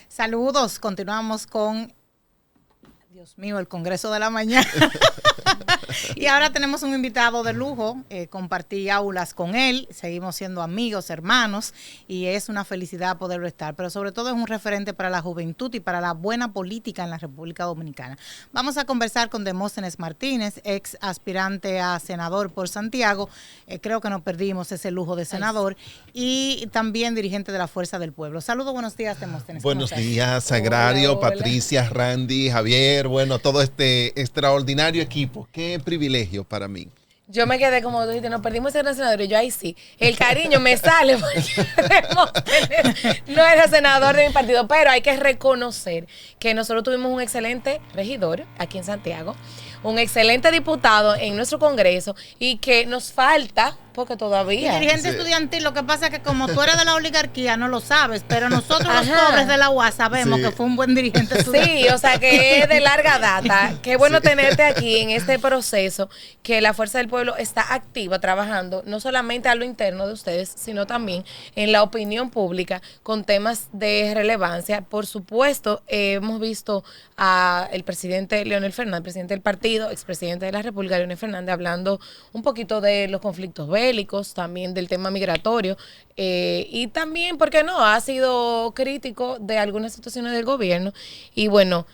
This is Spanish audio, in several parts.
Saludos, continuamos con, Dios mío, el Congreso de la Mañana. Y ahora tenemos un invitado de lujo, compartí aulas con él, seguimos siendo amigos, hermanos, y es una felicidad poderlo estar, pero sobre todo es un referente para la juventud y para la buena política en la República Dominicana. Vamos a conversar con Demóstenes Martínez, ex aspirante a senador por Santiago, creo que nos perdimos ese lujo de senador, y también dirigente de la Fuerza del Pueblo. Saludos, buenos días, Demóstenes. Buenos días, Sagrario, hola. Patricia, Randy, Javier, bueno, todo este extraordinario equipo. Qué privilegio para mí. Yo me quedé como tú dijiste, nos perdimos ese senador y yo ahí sí. El cariño me sale porque Demóstenes no era senador de mi partido, pero hay que reconocer que nosotros tuvimos un excelente regidor aquí en Santiago, un excelente diputado en nuestro Congreso y que nos falta, porque todavía... Y dirigente estudiantil, lo que pasa es que como tú eres de la oligarquía no lo sabes, pero nosotros los pobres de la UAS sabemos que fue un buen dirigente estudiantil. Sí, o sea que es de larga data. Qué bueno tenerte aquí en este proceso, que la Fuerza del Pueblo está activa, trabajando no solamente a lo interno de ustedes, sino también en la opinión pública con temas de relevancia. Por supuesto, hemos visto al presidente Leonel Fernández, presidente del partido, expresidente de la República, Leonel Fernández, hablando un poquito de los conflictos bélicos, también del tema migratorio, y también, ¿por qué no?, ha sido crítico de algunas situaciones del gobierno. Y bueno,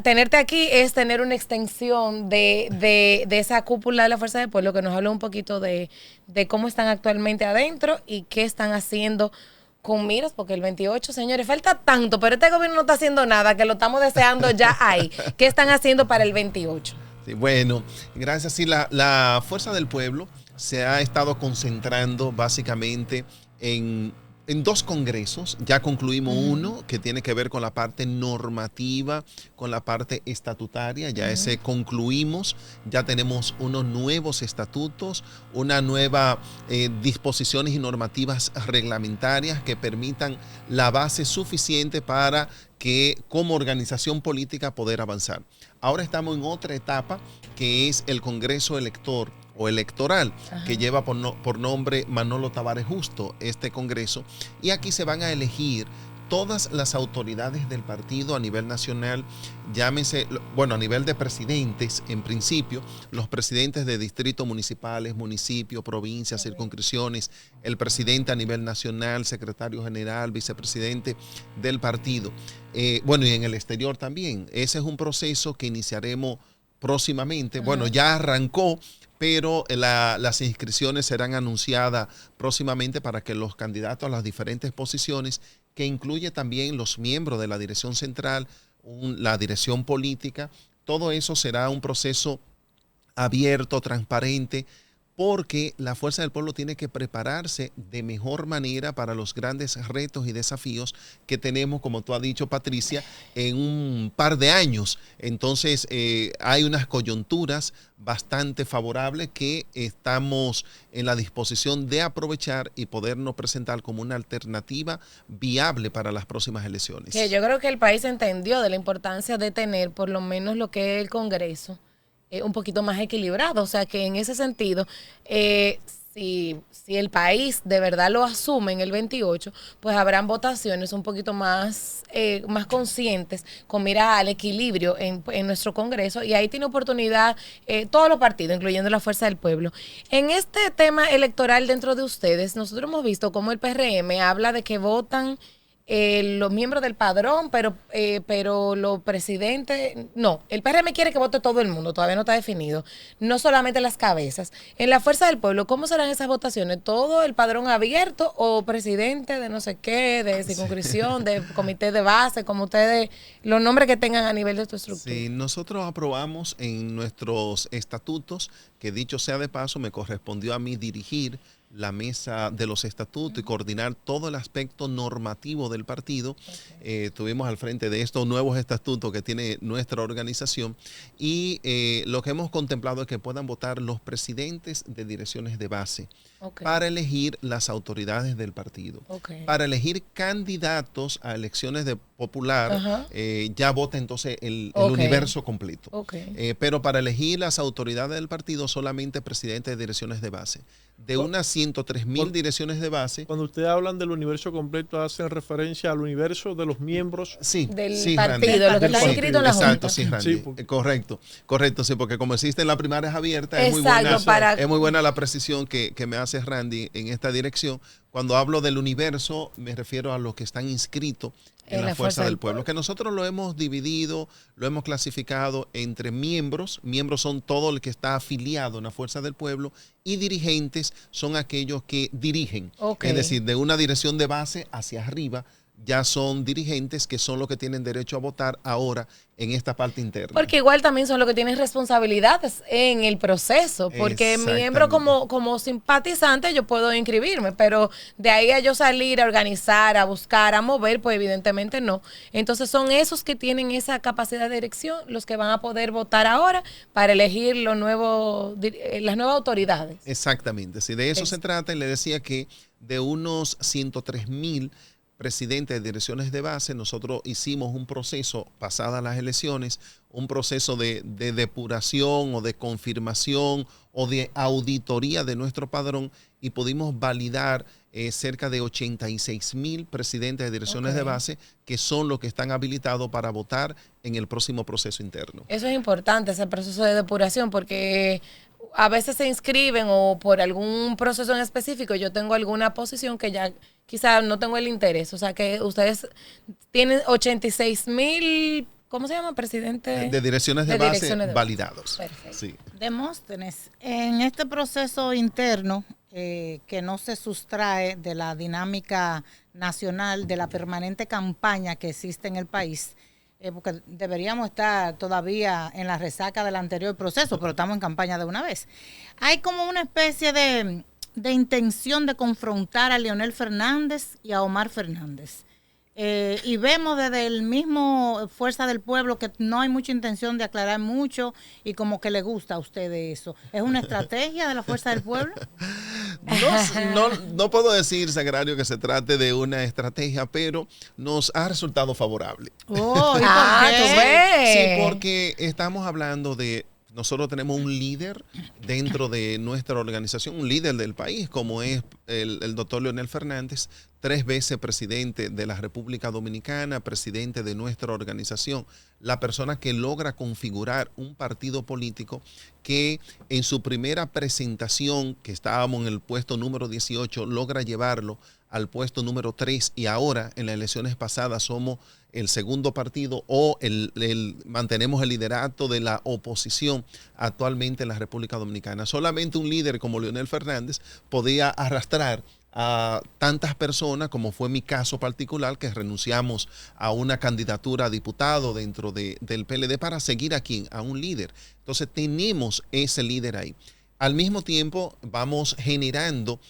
tenerte aquí es tener una extensión de esa cúpula de la Fuerza del Pueblo que nos habla un poquito de cómo están actualmente adentro y qué están haciendo con miras, porque el 28, señores, falta tanto, pero este gobierno no está haciendo nada, que lo estamos deseando ya ahí. ¿Qué están haciendo para el 28? Sí, bueno, gracias. Sí, la Fuerza del Pueblo se ha estado concentrando básicamente en dos congresos. Ya concluimos uno que tiene que ver con la parte normativa, con la parte estatutaria. Ya ese concluimos. Ya tenemos unos nuevos estatutos, una nueva disposiciones y normativas reglamentarias que permitan la base suficiente para que como organización política poder avanzar. Ahora estamos en otra etapa que es el Congreso Elector o electoral, que lleva por nombre Manolo Tavares Justo, este congreso, y aquí se van a elegir todas las autoridades del partido a nivel nacional, llámese, bueno, a nivel de presidentes, en principio, los presidentes de distritos municipales, municipios, provincias, circunscripciones, el presidente a nivel nacional, secretario general, vicepresidente del partido. Bueno, y en el exterior también. Ese es un proceso que iniciaremos próximamente. Bueno, ya arrancó, pero las inscripciones serán anunciadas próximamente para que los candidatos a las diferentes posiciones, que incluye también los miembros de la dirección central, la dirección política, todo eso será un proceso abierto, transparente, porque la Fuerza del Pueblo tiene que prepararse de mejor manera para los grandes retos y desafíos que tenemos, como tú has dicho, Patricia, en un par de años. Entonces, hay unas coyunturas bastante favorables que estamos en la disposición de aprovechar y podernos presentar como una alternativa viable para las próximas elecciones. Que yo creo que el país entendió de la importancia de tener por lo menos lo que es el Congreso un poquito más equilibrado, o sea que en ese sentido, si el país de verdad lo asume en el 28, pues habrán votaciones un poquito más conscientes, con mira al equilibrio en nuestro Congreso, y ahí tiene oportunidad todos los partidos, incluyendo la Fuerza del Pueblo. En este tema electoral dentro de ustedes, nosotros hemos visto cómo el PRM habla de que votan los miembros del padrón, pero los presidentes, no, el PRM quiere que vote todo el mundo, todavía no está definido, no solamente las cabezas. En la Fuerza del Pueblo, ¿cómo serán esas votaciones? ¿Todo el padrón abierto o presidente de no sé qué, de circunscripción, de comité de base, como ustedes, los nombres que tengan a nivel de tu estructura? Sí, nosotros aprobamos en nuestros estatutos, que dicho sea de paso, me correspondió a mí dirigir la mesa de los estatutos y coordinar todo el aspecto normativo del partido. Tuvimos al frente de estos nuevos estatutos que tiene nuestra organización, y lo que hemos contemplado es que puedan votar los presidentes de direcciones de base para elegir las autoridades del partido, para elegir candidatos a elecciones popular, ya vota entonces el universo completo. Pero para elegir las autoridades del partido, solamente presidentes de direcciones de base. De unas 103,000 direcciones de base. Cuando ustedes hablan del universo completo, hacen referencia al universo de los miembros del partido, los que están inscritos en la Junta. Exacto, sí, Randy. Correcto, sí, porque como existen las primarias abiertas, es muy buena la precisión que me hace Randy en esta dirección. Cuando hablo del universo, me refiero a los que están inscritos en la Fuerza del Pueblo, que nosotros lo hemos dividido, lo hemos clasificado entre miembros. Miembros son todo el que está afiliado en la Fuerza del Pueblo, y dirigentes son aquellos que dirigen. Es decir, de una dirección de base hacia arriba, ya son dirigentes que son los que tienen derecho a votar ahora en esta parte interna. Porque igual también son los que tienen responsabilidades en el proceso, porque miembro como simpatizante yo puedo inscribirme, pero de ahí a yo salir a organizar, a buscar, a mover, pues evidentemente no. Entonces son esos que tienen esa capacidad de dirección los que van a poder votar ahora para elegir las nuevas autoridades. Exactamente, si de eso se trata, y le decía que de unos 103,000 presidentes de direcciones de base, nosotros hicimos un proceso, pasadas las elecciones, un proceso de depuración o de confirmación o de auditoría de nuestro padrón, y pudimos validar cerca de 86,000 presidentes de direcciones de base, que son los que están habilitados para votar en el próximo proceso interno. Eso es importante, ese proceso de depuración, porque a veces se inscriben o por algún proceso en específico yo tengo alguna posición que ya quizás no tengo el interés. O sea que ustedes tienen 86,000, ¿cómo se llama? Presidente de direcciones de base validados. Perfecto. Sí. Demóstenes, en este proceso interno que no se sustrae de la dinámica nacional, de la permanente campaña que existe en el país, porque deberíamos estar todavía en la resaca del anterior proceso, pero estamos en campaña de una vez. Hay como una especie de intención de confrontar a Leonel Fernández y a Omar Fernández. Y vemos desde el mismo Fuerza del Pueblo que no hay mucha intención de aclarar mucho, y como que le gusta a ustedes eso. ¿Es una estrategia de la Fuerza del Pueblo? No puedo decir, Sagrario, que se trate de una estrategia, pero nos ha resultado favorable. ¿Y por qué? Sí, porque estamos hablando de... Nosotros tenemos un líder dentro de nuestra organización, un líder del país, como es el doctor Leonel Fernández, 3 veces presidente de la República Dominicana, presidente de nuestra organización, la persona que logra configurar un partido político que en su primera presentación, que estábamos en el puesto número 18, logra llevarlo al puesto número 3, y ahora en las elecciones pasadas somos el segundo partido o mantenemos el liderato de la oposición actualmente en la República Dominicana. Solamente un líder como Leonel Fernández podía arrastrar a tantas personas, como fue mi caso particular, que renunciamos a una candidatura a diputado dentro del PLD para seguir aquí a un líder. Entonces tenemos ese líder ahí. Al mismo tiempo vamos generando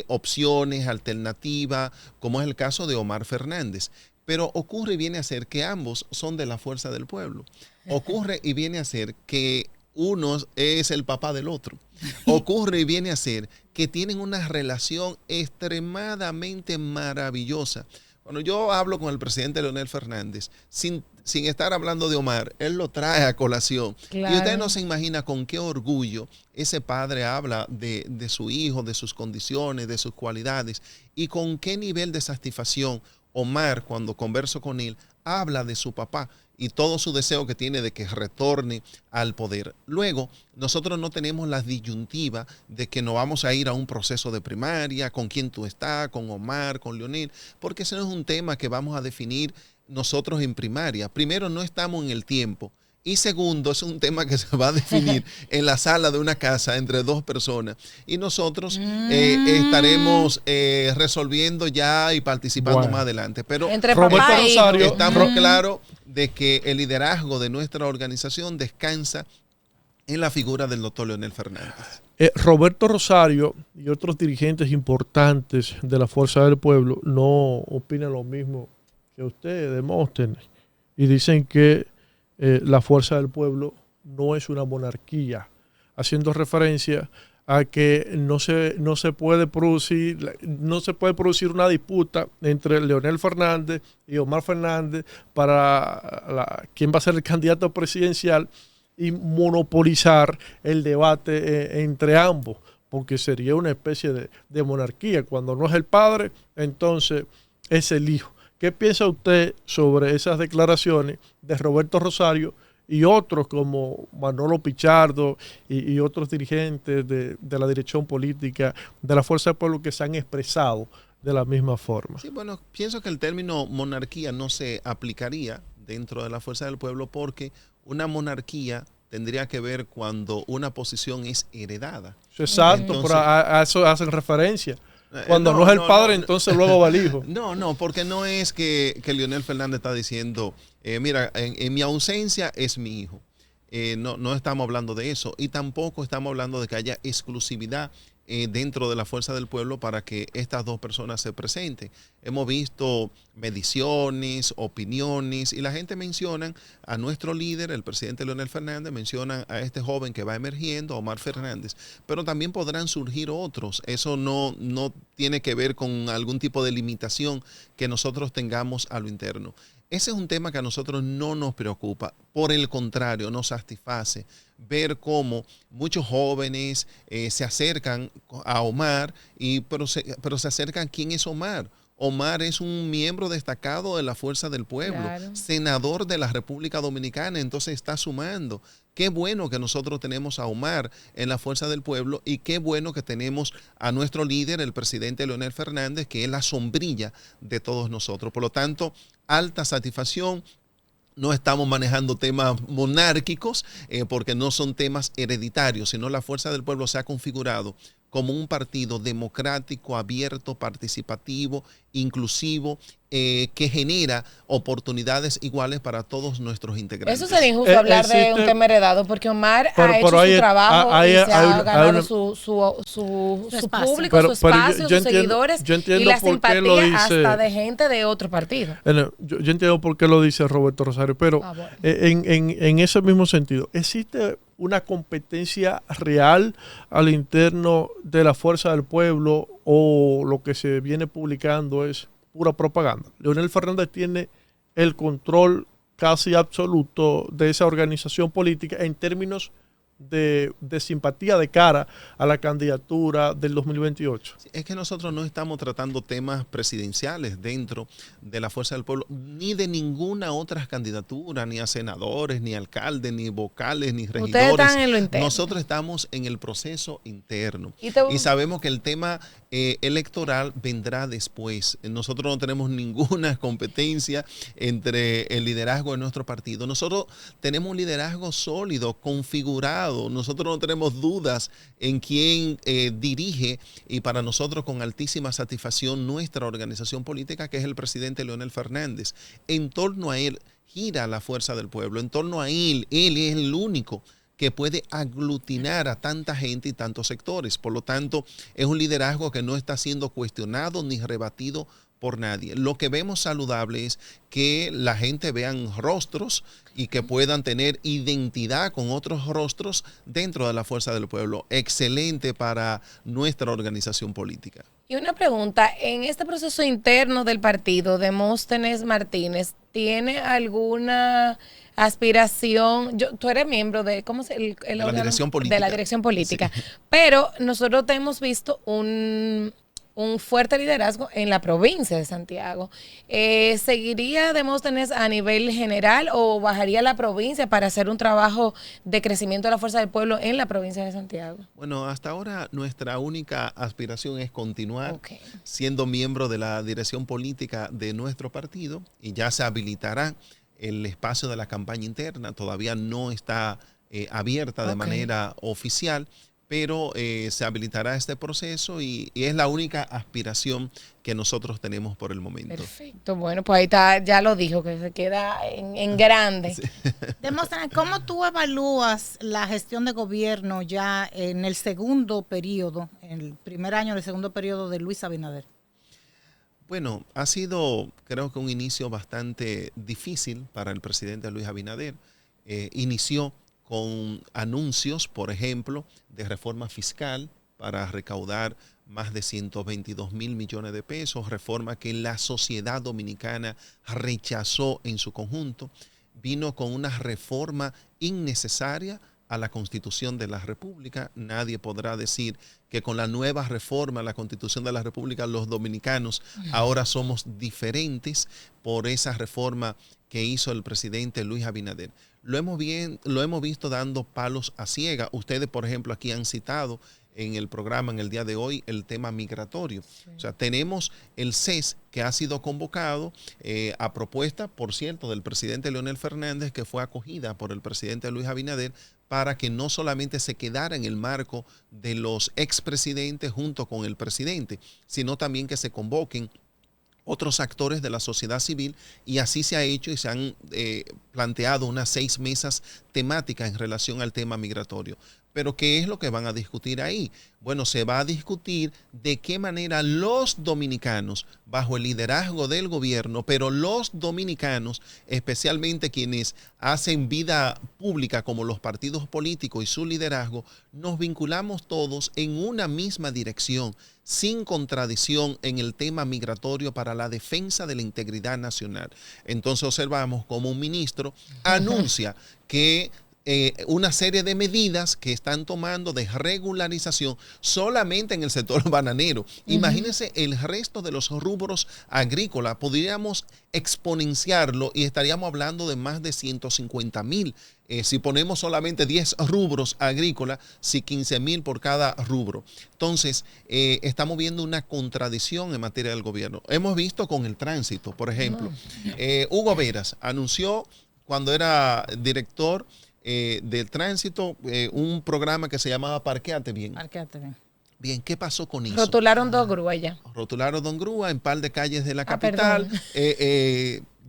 opciones, alternativas, como es el caso de Omar Fernández. Pero ocurre y viene a ser que ambos son de la Fuerza del Pueblo. Ocurre y viene a ser que uno es el papá del otro. Ocurre y viene a ser que tienen una relación extremadamente maravillosa. Cuando yo hablo con el presidente Leonel Fernández, sin estar hablando de Omar, él lo trae a colación. Claro. Y usted no se imagina con qué orgullo ese padre habla de su hijo, de sus condiciones, de sus cualidades, y con qué nivel de satisfacción Omar, cuando converso con él, habla de su papá y todo su deseo que tiene de que retorne al poder. Luego, nosotros no tenemos la disyuntiva de que no vamos a ir a un proceso de primaria, con quién tú estás, con Omar, con Leonel, porque ese no es un tema que vamos a definir nosotros en primaria. Primero, no estamos en el tiempo. Y segundo, es un tema que se va a definir en la sala de una casa entre 2 personas. Y nosotros estaremos resolviendo ya y participando más adelante. Pero entre papá y Rosario, estamos claros de que el liderazgo de nuestra organización descansa en la figura del doctor Leonel Fernández. Roberto Rosario y otros dirigentes importantes de la Fuerza del Pueblo no opinan lo mismo que usted, Demóstenes, y dicen que la Fuerza del Pueblo no es una monarquía, haciendo referencia a que no se puede producir una disputa entre Leonel Fernández y Omar Fernández para quién va a ser el candidato presidencial y monopolizar el debate entre ambos, porque sería una especie de monarquía. Cuando no es el padre, entonces es el hijo. ¿Qué piensa usted sobre esas declaraciones de Roberto Rosario y otros como Manolo Pichardo y otros dirigentes de la dirección política de la Fuerza del Pueblo que se han expresado de la misma forma? Sí, bueno, pienso que el término monarquía no se aplicaría dentro de la Fuerza del Pueblo porque una monarquía tendría que ver cuando una posición es heredada. Exacto, Entonces, pero a eso hacen referencia. Cuando no es el padre, entonces luego va el hijo. No, porque no es que Leonel Fernández está diciendo, mira, en mi ausencia es mi hijo. No estamos hablando de eso. Y tampoco estamos hablando de que haya exclusividad dentro de la Fuerza del Pueblo para que estas dos personas se presenten. Hemos visto mediciones, opiniones, y la gente menciona a nuestro líder, el presidente Leonel Fernández, mencionan a este joven que va emergiendo, Omar Fernández, pero también podrán surgir otros. Eso no tiene que ver con algún tipo de limitación que nosotros tengamos a lo interno. Ese es un tema que a nosotros no nos preocupa, por el contrario, nos satisface ver cómo muchos jóvenes se acercan a Omar, pero se acercan, ¿quién es Omar? Omar es un miembro destacado de la Fuerza del Pueblo, Claro. senador de la República Dominicana, entonces está sumando. Qué bueno que nosotros tenemos a Omar en la Fuerza del Pueblo y qué bueno que tenemos a nuestro líder, el presidente Leonel Fernández, que es la sombrilla de todos nosotros. Por lo tanto, alta satisfacción. No estamos manejando temas monárquicos porque no son temas hereditarios, sino la Fuerza del Pueblo se ha configurado como un partido democrático, abierto, participativo, inclusivo, que genera oportunidades iguales para todos nuestros integrantes. Eso sería injusto hablar de un tema heredado, porque Omar ha hecho su trabajo y se ha ganado su público, su espacio, sus seguidores y la simpatía hasta de gente de otro partido. Yo entiendo por qué lo dice Roberto Rosario, pero bueno. en ese mismo sentido, ¿existe una competencia real al interno de la Fuerza del Pueblo o lo que se viene publicando es pura propaganda? Leonel Fernández tiene el control casi absoluto de esa organización política en términos de simpatía de cara a la candidatura del 2028. Es que nosotros no estamos tratando temas presidenciales dentro de la Fuerza del Pueblo, ni de ninguna otra candidatura, ni a senadores, ni alcaldes, ni vocales, ni regidores. Ustedes están en lo interno. Nosotros estamos en el proceso interno y sabemos que el tema electoral vendrá después. Nosotros no tenemos ninguna competencia entre el liderazgo de nuestro partido. Nosotros tenemos un liderazgo sólido, configurado. Nosotros no tenemos dudas en quién dirige y para nosotros con altísima satisfacción nuestra organización política, que es el presidente Leonel Fernández. En torno a él gira la Fuerza del Pueblo, en torno a él es el único que puede aglutinar a tanta gente y tantos sectores. Por lo tanto, es un liderazgo que no está siendo cuestionado ni rebatido por nadie. Lo que vemos saludable es que la gente vean rostros y que puedan tener identidad con otros rostros dentro de la Fuerza del Pueblo. Excelente para nuestra organización política. Y una pregunta, en este proceso interno del partido, Demóstenes Martínez, ¿tiene alguna aspiración? Tú eres miembro de la dirección política. De la dirección política. Sí. Pero nosotros te hemos visto un fuerte liderazgo en la provincia de Santiago. ¿Seguiría Demóstenes a nivel general o bajaría a la provincia para hacer un trabajo de crecimiento de la Fuerza del Pueblo en la provincia de Santiago? Bueno, hasta ahora nuestra única aspiración es continuar siendo miembro de la dirección política de nuestro partido y ya se habilitará el espacio de la campaña interna. Todavía no está abierta de manera oficial, pero se habilitará este proceso y es la única aspiración que nosotros tenemos por el momento. Perfecto, bueno, pues ahí está, ya lo dijo, que se queda en grande. Sí. Demóstenes, ¿cómo tú evalúas la gestión de gobierno ya en el segundo periodo, en el primer año del segundo periodo de Luis Abinader? Bueno, ha sido creo que un inicio bastante difícil para el presidente Luis Abinader. Inició con anuncios, por ejemplo, de reforma fiscal para recaudar más de 122 mil millones de pesos, reforma que la sociedad dominicana rechazó en su conjunto. Vino con una reforma innecesaria a la Constitución de la República. Nadie podrá decir que con la nueva reforma a la Constitución de la República los dominicanos ahora somos diferentes por esa reforma que hizo el presidente Luis Abinader. Lo hemos visto dando palos a ciega. Ustedes, por ejemplo, aquí han citado en el programa en el día de hoy el tema migratorio. Sí. O sea, tenemos el CES que ha sido convocado a propuesta, por cierto, del presidente Leonel Fernández, que fue acogida por el presidente Luis Abinader, para que no solamente se quedara en el marco de los expresidentes junto con el presidente, sino también que se convoquen otros actores de la sociedad civil, y así se ha hecho y se han planteado unas 6 mesas temáticas en relación al tema migratorio. Pero ¿qué es lo que van a discutir ahí? Bueno, se va a discutir de qué manera los dominicanos, bajo el liderazgo del gobierno, pero los dominicanos, especialmente quienes hacen vida pública como los partidos políticos y su liderazgo, nos vinculamos todos en una misma dirección, sin contradicción en el tema migratorio para la defensa de la integridad nacional. Entonces observamos como un ministro anuncia que una serie de medidas que están tomando de regularización solamente en el sector bananero. Imagínense el resto de los rubros agrícolas. Podríamos exponenciarlo y estaríamos hablando de más de 150,000. Si ponemos solamente 10 rubros agrícolas, si 15,000 por cada rubro. Entonces, estamos viendo una contradicción en materia del gobierno. Hemos visto con el tránsito, por ejemplo. Hugo Veras anunció cuando era director del tránsito, un programa que se llamaba Parquéate Bien. Parquéate Bien. Bien, ¿qué pasó con eso? Rotularon 2 grúas ya. Rotularon 2 grúas en par de calles de la capital.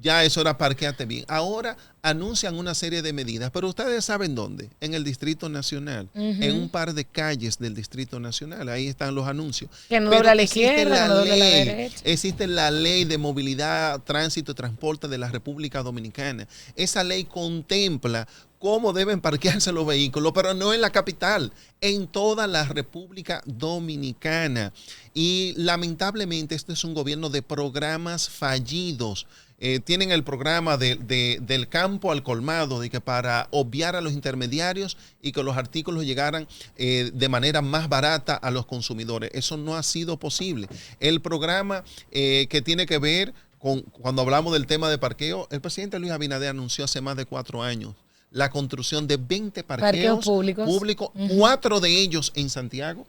Ya eso era Parquéate Bien. Ahora anuncian una serie de medidas, pero ustedes saben dónde, en el Distrito Nacional, en un par de calles del Distrito Nacional, ahí están los anuncios. Que no dobla a la izquierda, no dobla a la derecha. Existe la Ley de Movilidad, Tránsito y Transporte de la República Dominicana. Esa ley contempla cómo deben parquearse los vehículos, pero no en la capital, en toda la República Dominicana. Y lamentablemente este es un gobierno de programas fallidos. Tienen el programa del campo al colmado, de que para obviar a los intermediarios y que los artículos llegaran de manera más barata a los consumidores. Eso no ha sido posible. El programa que tiene que ver con, cuando hablamos del tema de parqueo, el presidente Luis Abinader anunció hace más de 4 años la construcción de 20 parqueos públicos, 4 de ellos en Santiago.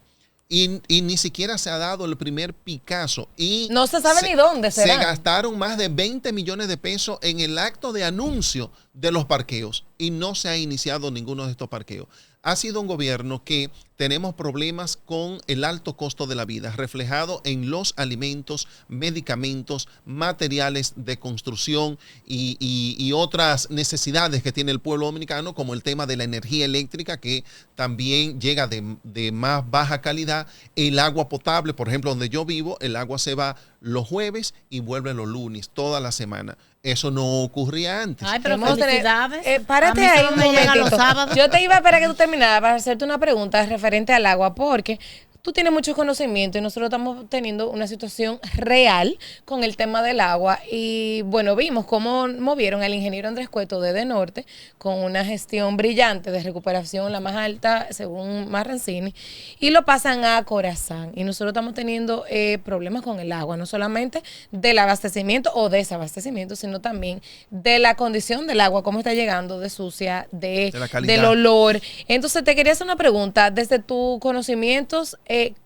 Y ni siquiera se ha dado el primer Picasso. Y no se sabe ni dónde será. Se gastaron más de 20 millones de pesos en el acto de anuncio de los parqueos y no se ha iniciado ninguno de estos parqueos. Ha sido un gobierno que tenemos problemas con el alto costo de la vida, reflejado en los alimentos, medicamentos, materiales de construcción y otras necesidades que tiene el pueblo dominicano, como el tema de la energía eléctrica, que también llega de más baja calidad. El agua potable, por ejemplo, donde yo vivo, el agua se va los jueves y vuelve los lunes, toda la semana. Eso no ocurría antes. Ay, pero felicidades. Párate ahí un momentito. Yo te iba a esperar que tú terminaras para hacerte una pregunta referente al agua, porque tú tienes mucho conocimiento y nosotros estamos teniendo una situación real con el tema del agua. Y bueno, vimos cómo movieron al ingeniero Andrés Cueto de Edenorte con una gestión brillante de recuperación, la más alta según Marrancini, y lo pasan a Corazán. Y nosotros estamos teniendo problemas con el agua, no solamente del abastecimiento o desabastecimiento, sino también de la condición del agua, cómo está llegando de sucia, del olor. Entonces te quería hacer una pregunta, desde tus conocimientos,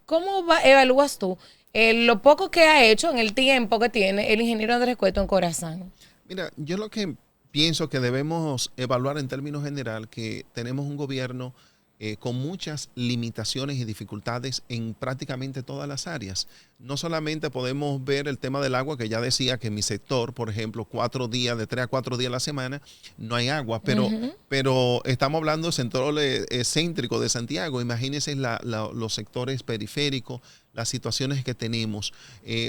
¿cómo evalúas tú lo poco que ha hecho en el tiempo que tiene el ingeniero Andrés Cueto en Corazán? Mira, yo lo que pienso que debemos evaluar en términos general, que tenemos un gobierno con muchas limitaciones y dificultades en prácticamente todas las áreas. No solamente podemos ver el tema del agua, que ya decía que en mi sector, por ejemplo, 4 días, de 3 a 4 días a la semana, no hay agua, pero estamos hablando del sector céntrico de Santiago. Imagínense los sectores periféricos, las situaciones que tenemos.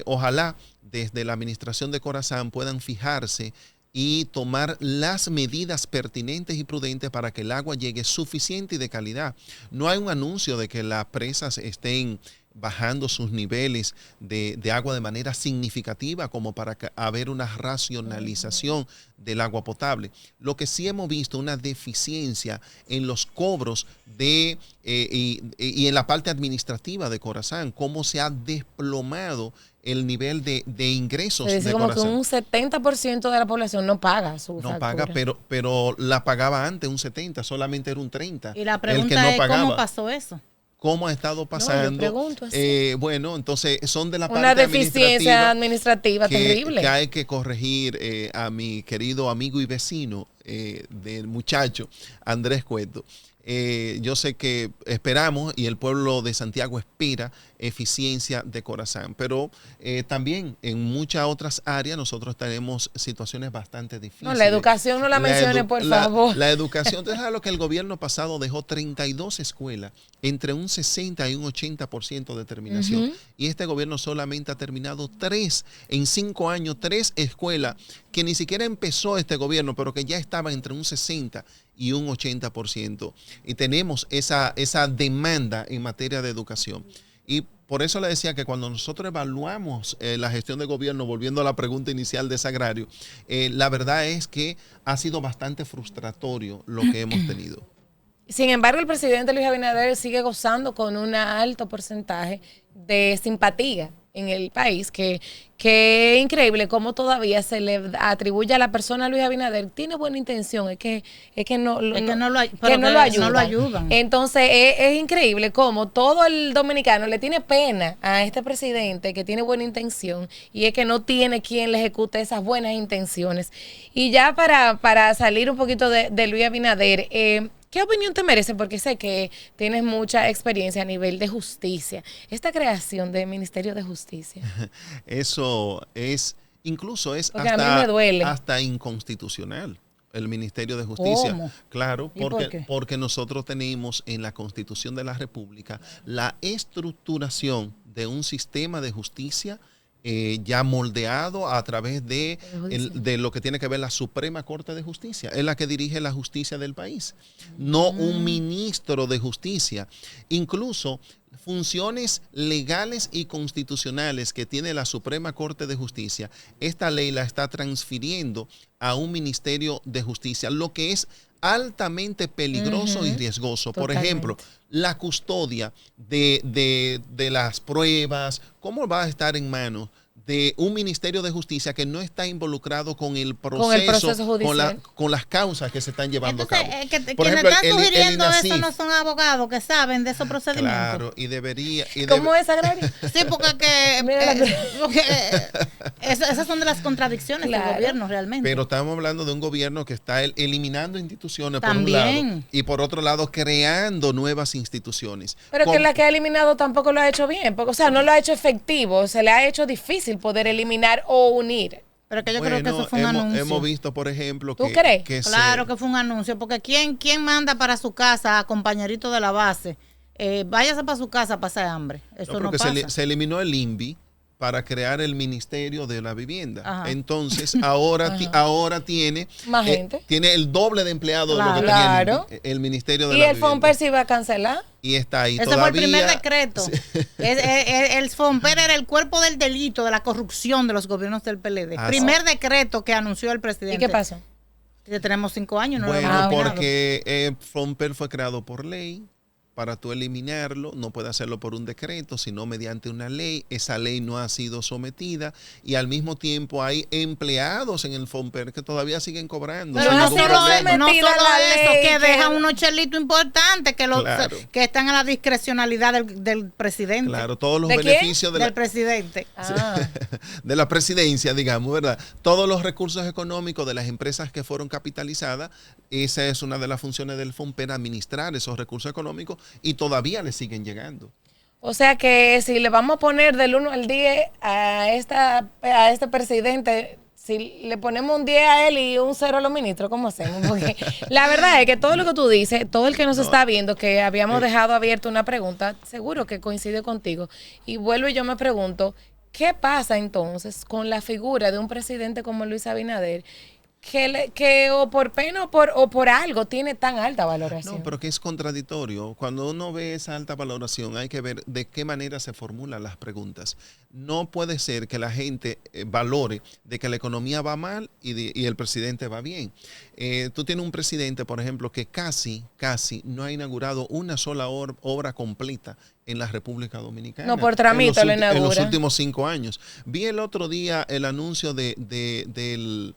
Ojalá desde la administración de Corazán puedan fijarse y tomar las medidas pertinentes y prudentes para que el agua llegue suficiente y de calidad. No hay un anuncio de que las presas estén bajando sus niveles de agua de manera significativa como para haber una racionalización del agua potable. Lo que sí hemos visto una deficiencia en los cobros y en la parte administrativa de Corazán, cómo se ha desplomado el nivel de ingresos Se dice de como Corazán. que un 70% de la población no paga su No factura. paga, pero la pagaba antes un 70, solamente era un 30. Y la el que pregunta no es, pagaba. ¿cómo pasó eso? ¿Cómo ha estado pasando? yo pregunto así. Bueno, entonces son de la Una parte deficiencia administrativa terrible. que hay que corregir a mi querido amigo y vecino del muchacho Andrés Cueto. Yo sé que esperamos y el pueblo de Santiago espera eficiencia de Corazán, pero también en muchas otras áreas nosotros tenemos situaciones bastante difíciles. No, la educación no la mencione, por favor. La educación, entonces es lo que el gobierno pasado dejó 32 escuelas, entre un 60 y un 80% de terminación. Y este gobierno solamente ha terminado 3 en 5 años, 3 escuelas que ni siquiera empezó este gobierno, pero que ya estaba entre un 60 y un 80%. Y tenemos esa demanda en materia de educación. Y por eso le decía que cuando nosotros evaluamos la gestión de gobierno, volviendo a la pregunta inicial de Sagrario, la verdad es que ha sido bastante frustratorio lo que hemos tenido. Sin embargo, el presidente Luis Abinader sigue gozando con un alto porcentaje de simpatía en el país, que es increíble cómo todavía se le atribuye a la persona Luis Abinader. Tiene buena intención, es que no lo ayudan. Entonces es increíble cómo todo el dominicano le tiene pena a este presidente que tiene buena intención, y es que no tiene quien le ejecute esas buenas intenciones. Y ya para salir un poquito de Luis Abinader, ¿qué opinión te merece? Porque sé que tienes mucha experiencia a nivel de justicia. Esta creación del Ministerio de Justicia. Eso incluso es porque a mí me duele. hasta inconstitucional. El Ministerio de Justicia. ¿Cómo? Claro, ¿Por qué? porque nosotros tenemos en la Constitución de la República la estructuración de un sistema de justicia ya moldeado a través de lo que tiene que ver la Suprema Corte de Justicia. Es la que dirige la justicia del país, no un ministro de justicia. Incluso funciones legales y constitucionales que tiene la Suprema Corte de Justicia, esta ley la está transfiriendo a un Ministerio de Justicia, lo que es altamente peligroso y riesgoso. Por ejemplo, la custodia de las pruebas, ¿cómo va a estar en manos de un Ministerio de Justicia que no está involucrado con el proceso judicial, con las causas que se están llevando a cabo? Por ejemplo, están sugiriendo eso no son abogados que saben de esos procedimientos. Claro, y debería... ¿Cómo es, Sagrario? Sí, porque esas son de las contradicciones del gobierno realmente. Pero estamos hablando de un gobierno que está eliminando instituciones por un lado y por otro lado creando nuevas instituciones. Pero que la que ha eliminado tampoco lo ha hecho bien, porque, o sea, no lo ha hecho efectivo, se le ha hecho difícil poder eliminar o unir. Pero que yo creo que eso fue un anuncio. Hemos visto, por ejemplo, ¿Tú crees? Claro que fue un anuncio, porque ¿quién manda para su casa a compañerito de la base? Váyase para su casa a pasar hambre. Eso no pasa. Se eliminó el INVI para crear el Ministerio de la Vivienda. Ajá. Entonces, ahora tiene más gente. Tiene el doble de empleados de lo que tenía el Ministerio de la Vivienda. ¿Y el FOMPER se iba a cancelar? Y está ahí Ese todavía. fue el primer decreto. Sí. El FOMPER era el cuerpo del delito, de la corrupción de los gobiernos del PLD. Primer decreto que anunció el presidente. ¿Y qué pasó? Que tenemos 5 años. No bueno, porque FOMPER fue creado por ley. Para tú eliminarlo, no puede hacerlo por un decreto, sino mediante una ley. Esa ley no ha sido sometida y al mismo tiempo hay empleados en el FOMPER que todavía siguen cobrando. Pero no solo eso, que dejan unos chelitos importantes que están a la discrecionalidad del presidente. Claro, todos los beneficios del presidente. De la presidencia, digamos, ¿verdad? Todos los recursos económicos de las empresas que fueron capitalizadas, esa es una de las funciones del FOMPER, administrar esos recursos económicos. Y todavía le siguen llegando. O sea que si le vamos a poner del 1 al 10 a este presidente, si le ponemos un 10 a él y un 0 a los ministros, ¿cómo hacemos? Porque la verdad es que todo lo que tú dices, todo el que nos está viendo, que habíamos dejado abierta una pregunta, seguro que coincide contigo. Y vuelvo y yo me pregunto, ¿qué pasa entonces con la figura de un presidente como Luis Abinader, que o por pena o por algo tiene tan alta valoración. No, pero que es contradictorio. Cuando uno ve esa alta valoración, hay que ver de qué manera se formulan las preguntas. No puede ser que la gente valore de que la economía va mal y el presidente va bien. Tú tienes un presidente, por ejemplo, que casi no ha inaugurado una sola obra completa en la República Dominicana. No, por tramito lo inaugura. En los últimos 5 años. Vi el otro día el anuncio del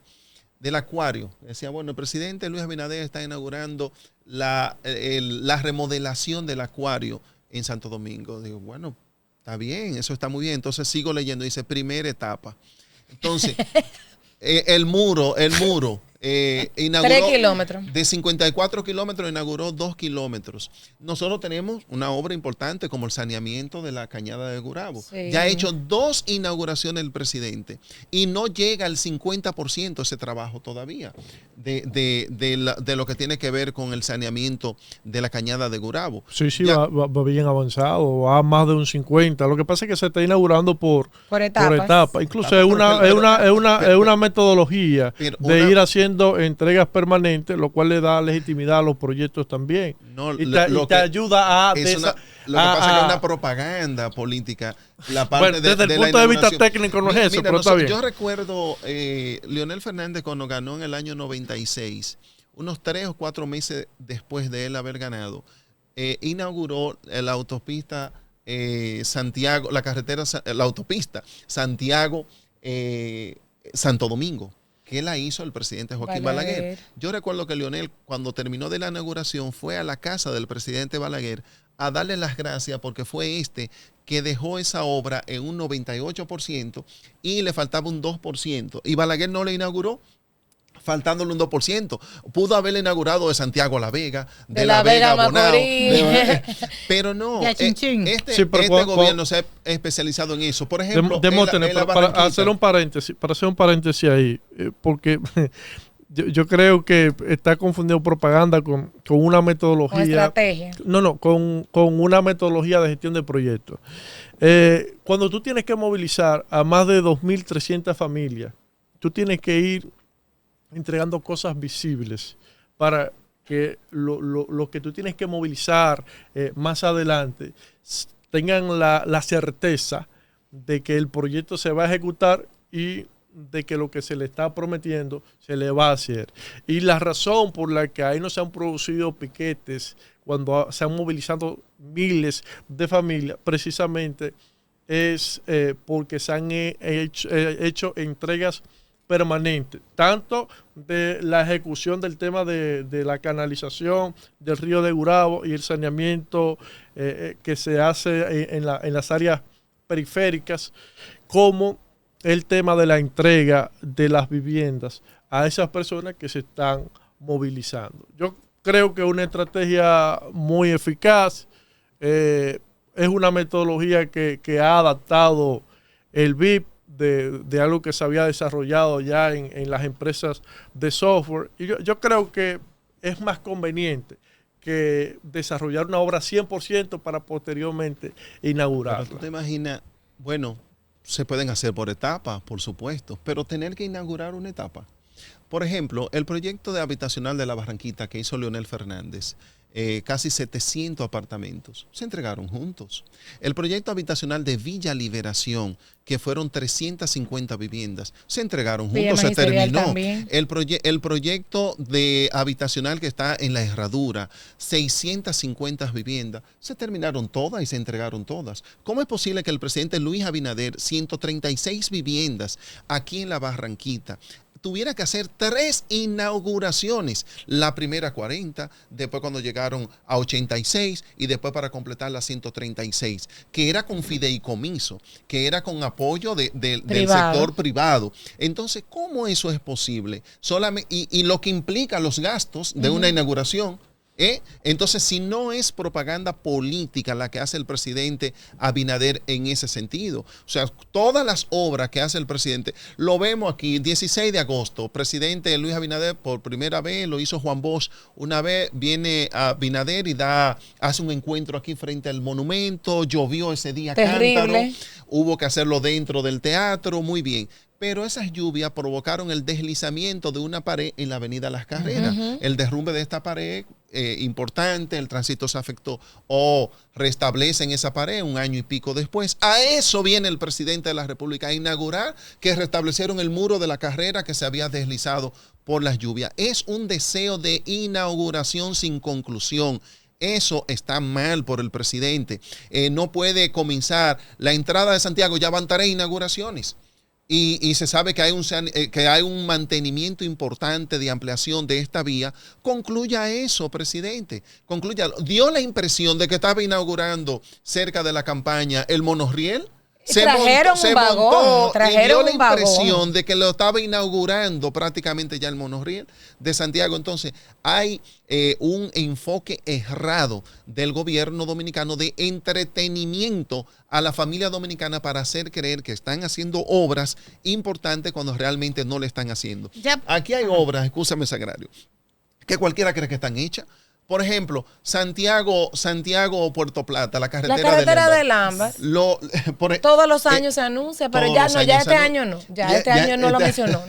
acuario. Decía, bueno, el presidente Luis Abinader está inaugurando la remodelación del acuario en Santo Domingo. Digo, bueno, está bien, eso está muy bien. Entonces sigo leyendo, dice, primera etapa. Entonces, el muro inauguró 3 kilómetros. de 54 kilómetros, inauguró 2 kilómetros. Nosotros tenemos una obra importante como el saneamiento de la Cañada de Gurabo. Sí. Ya ha hecho 2 inauguraciones el presidente y no llega al 50% ese trabajo todavía de lo que tiene que ver con el saneamiento de la Cañada de Gurabo. Sí, va bien avanzado, va a más de un 50. Lo que pasa es que se está inaugurando por etapas. Incluso es una metodología de ir haciendo entregas permanentes, lo cual le da legitimidad a los proyectos también. No, y te ayuda a... lo que pasa es que es una propaganda política. La parte bueno, desde el punto de vista técnico no es eso, pero está bien. Yo recuerdo Leonel Fernández cuando ganó en el año 96, unos 3 o 4 meses después de él haber ganado, inauguró la autopista Santiago, la autopista Santiago Santo Domingo, que la hizo el presidente Joaquín Balaguer. Yo recuerdo que Leonel, cuando terminó de la inauguración, fue a la casa del presidente Balaguer a darle las gracias porque fue que dejó esa obra en un 98% y le faltaba un 2%. Y Balaguer no le inauguró, faltándole un 2%. Pudo haberle inaugurado de Santiago a La Vega, de La Vega a Bonao. Pero no, este gobierno se ha especializado en eso. Por ejemplo, para hacer un paréntesis ahí, porque yo creo que está confundido propaganda con una metodología. Con estrategia. Con una metodología de gestión de proyectos. Cuando tú tienes que movilizar a más de 2.300 familias, tú tienes que ir entregando cosas visibles para que lo que tú tienes que movilizar más adelante tengan la certeza de que el proyecto se va a ejecutar y de que lo que se le está prometiendo se le va a hacer. Y la razón por la que ahí no se han producido piquetes cuando se han movilizado miles de familias, precisamente es porque se han hecho entregas permanente, tanto de la ejecución del tema de la canalización del río de Gurabo y el saneamiento que se hace en las áreas periféricas, como el tema de la entrega de las viviendas a esas personas que se están movilizando. Yo creo que es una estrategia muy eficaz, es una metodología que ha adaptado el BIP de algo que se había desarrollado ya en las empresas de software. Y yo creo que es más conveniente que desarrollar una obra 100% para posteriormente inaugurarla. ¿Tú te imaginas? Bueno, se pueden hacer por etapas, por supuesto, pero tener que inaugurar una etapa. Por ejemplo, el proyecto de habitacional de La Barranquita que hizo Leonel Fernández, casi 700 apartamentos, se entregaron juntos. El proyecto habitacional de Villa Liberación, que fueron 350 viviendas, se entregaron juntos, se terminó. El proyecto de habitacional que está en La Herradura, 650 viviendas, se terminaron todas y se entregaron todas. ¿Cómo es posible que el presidente Luis Abinader, 136 viviendas aquí en La Barranquita, tuviera que hacer 3 inauguraciones? La primera 40, después cuando llegaron a 86 y después para completar las 136, que era con fideicomiso, que era con apoyo del sector privado. Entonces, ¿cómo eso es posible? Y lo que implica los gastos de una inauguración. Entonces, si no es propaganda política la que hace el presidente Abinader en ese sentido, o sea, todas las obras que hace el presidente, lo vemos aquí, 16 de agosto, presidente Luis Abinader por primera vez, lo hizo Juan Bosch una vez, viene Abinader y hace un encuentro aquí frente al monumento, llovió ese día, terrible. Cántaro, hubo que hacerlo dentro del teatro, muy bien. pero esas lluvias provocaron el deslizamiento de una pared en la avenida Las Carreras. El derrumbe de esta pared importante, el tránsito se afectó o restablecen esa pared un año y pico después. A eso viene el presidente de la República, a inaugurar que restablecieron el muro de la carrera que se había deslizado por las lluvias. Es un deseo de inauguración sin conclusión. Eso está mal por el presidente. No puede comenzar la entrada de Santiago, ya van 3 inauguraciones. Y se sabe que hay un mantenimiento importante de ampliación de esta vía. Concluya eso, presidente. Concluya. Dio la impresión de que estaba inaugurando cerca de la campaña el monorriel. Trajeron un vagón. Y dio la impresión de que lo estaba inaugurando prácticamente ya el monorriel de Santiago. Entonces, hay un enfoque errado del gobierno dominicano de entretenimiento a la familia dominicana para hacer creer que están haciendo obras importantes cuando realmente no le están haciendo. Aquí hay obras, escúchame, Sagrario, que cualquiera cree que están hechas. Por ejemplo, Santiago-Puerto Plata, la carretera del Ámbar. Todos los años se anuncia, pero ya este año no. Este año no lo mencionó.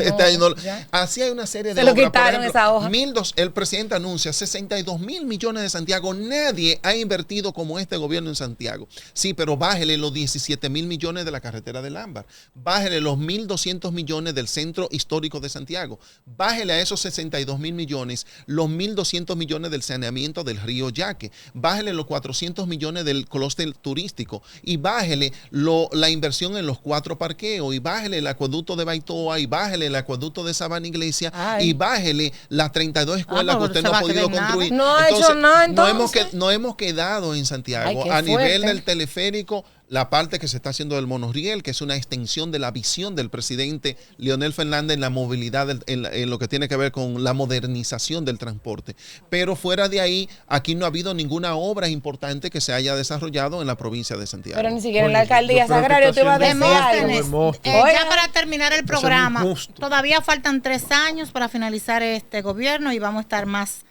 Así hay una serie de obras. Se lo quitaron esa hoja. El presidente anuncia 62 mil millones de Santiago. Nadie ha invertido como este gobierno en Santiago. Sí, pero bájele los 17 mil millones de la carretera del Ámbar. Bájele los 1.200 millones del centro histórico de Santiago. Bájele a esos 62 mil millones los 1.200 millones del saneamiento del río Yaque, bájele los 400 millones del clúster turístico y bájele la inversión en los 4 parqueos y bájele el acueducto de Baitoa y bájele el acueducto de Sabana Iglesia y bájele las 32 escuelas que usted no ha podido construir. No ha hecho nada entonces. No hemos quedado en Santiago a nivel del teleférico. La parte que se está haciendo del monorriel, que es una extensión de la visión del presidente Leonel Fernández en la movilidad, en lo que tiene que ver con la modernización del transporte. Pero fuera de ahí, aquí no ha habido ninguna obra importante que se haya desarrollado en la provincia de Santiago. Pero ni siquiera en la alcaldía Sagrario te iba a decir algo. Ya para terminar el programa, todavía faltan 3 años para finalizar este gobierno y vamos a estar más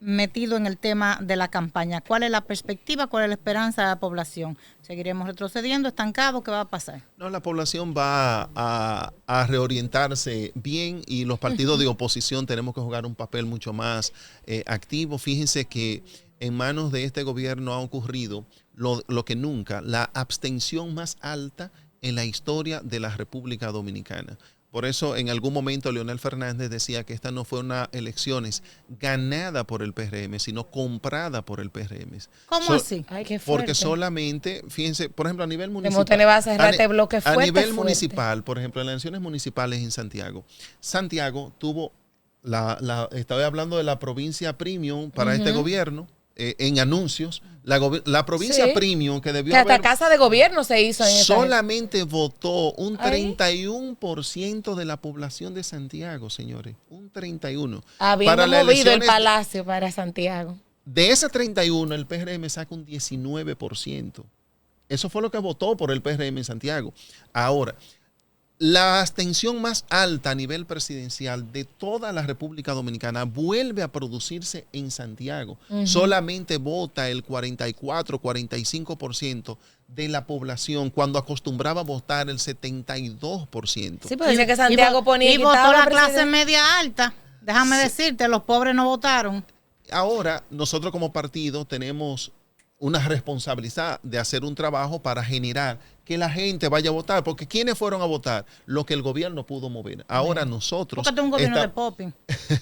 metido en el tema de la campaña. ¿Cuál es la perspectiva? ¿Cuál es la esperanza de la población? ¿Seguiremos retrocediendo, estancados? ¿Qué va a pasar? No, la población va a reorientarse bien y los partidos de oposición tenemos que jugar un papel mucho más activo. Fíjense que en manos de este gobierno ha ocurrido lo que nunca, la abstención más alta en la historia de la República Dominicana. Por eso en algún momento Leonel Fernández decía que esta no fue una elecciones ganada por el PRM, sino comprada por el PRM. ¿Cómo así? Ay, qué fuerte. Porque solamente, fíjense, por ejemplo, a nivel municipal. ¿Cómo te le vas a cerrar este bloque fuerte? A nivel municipal, por ejemplo, en las elecciones municipales en Santiago, Santiago tuvo, estaba hablando de la provincia premium para este gobierno, en anuncios, la provincia premium que debió hasta casa de gobierno se hizo en solamente votó un 31% de la población de Santiago, señores, un 31%. Habíamos movido el palacio para Santiago. De ese 31, el PRM saca un 19%. Eso fue lo que votó por el PRM en Santiago. Ahora, la abstención más alta a nivel presidencial de toda la República Dominicana vuelve a producirse en Santiago. Solamente vota el 44-45% de la población cuando acostumbraba a votar el 72%. Sí, pues dice que Santiago ponía... Y votó la clase media alta. Déjame decirte, los pobres no votaron. Ahora, nosotros como partido tenemos una responsabilidad de hacer un trabajo para generar que la gente vaya a votar, porque ¿quiénes fueron a votar? Lo que el gobierno pudo mover. Ahora nosotros Búscate un gobierno de popping.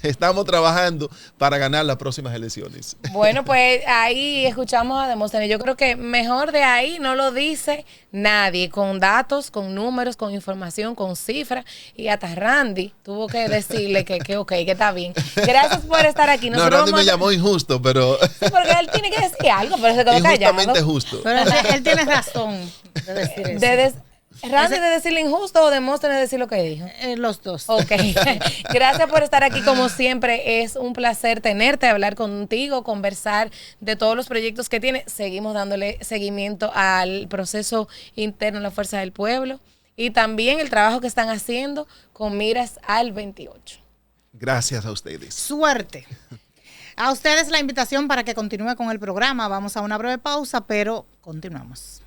Estamos trabajando para ganar las próximas elecciones. Bueno, pues ahí escuchamos a Demóstenes. Yo creo que mejor de ahí no lo dice nadie, con datos, con números, con información, con cifras, y hasta Randy tuvo que decirle que ok, que está bien. Gracias por estar aquí. Nosotros Randy me llamó injusto, pero... Sí, porque él tiene que decir algo, pero se quedó callado. Injustamente justo. Pero él tiene razón de decir eso. ¿Randy de decirle injusto o Demóstenes de decir lo que dijo? Los dos. Ok. Gracias por estar aquí como siempre. Es un placer tenerte, hablar contigo, conversar de todos los proyectos que tiene. Seguimos dándole seguimiento al proceso interno de la Fuerza del Pueblo y también el trabajo que están haciendo con miras al 28. Gracias a ustedes. Suerte. A ustedes la invitación para que continúe con el programa. Vamos a una breve pausa, pero continuamos.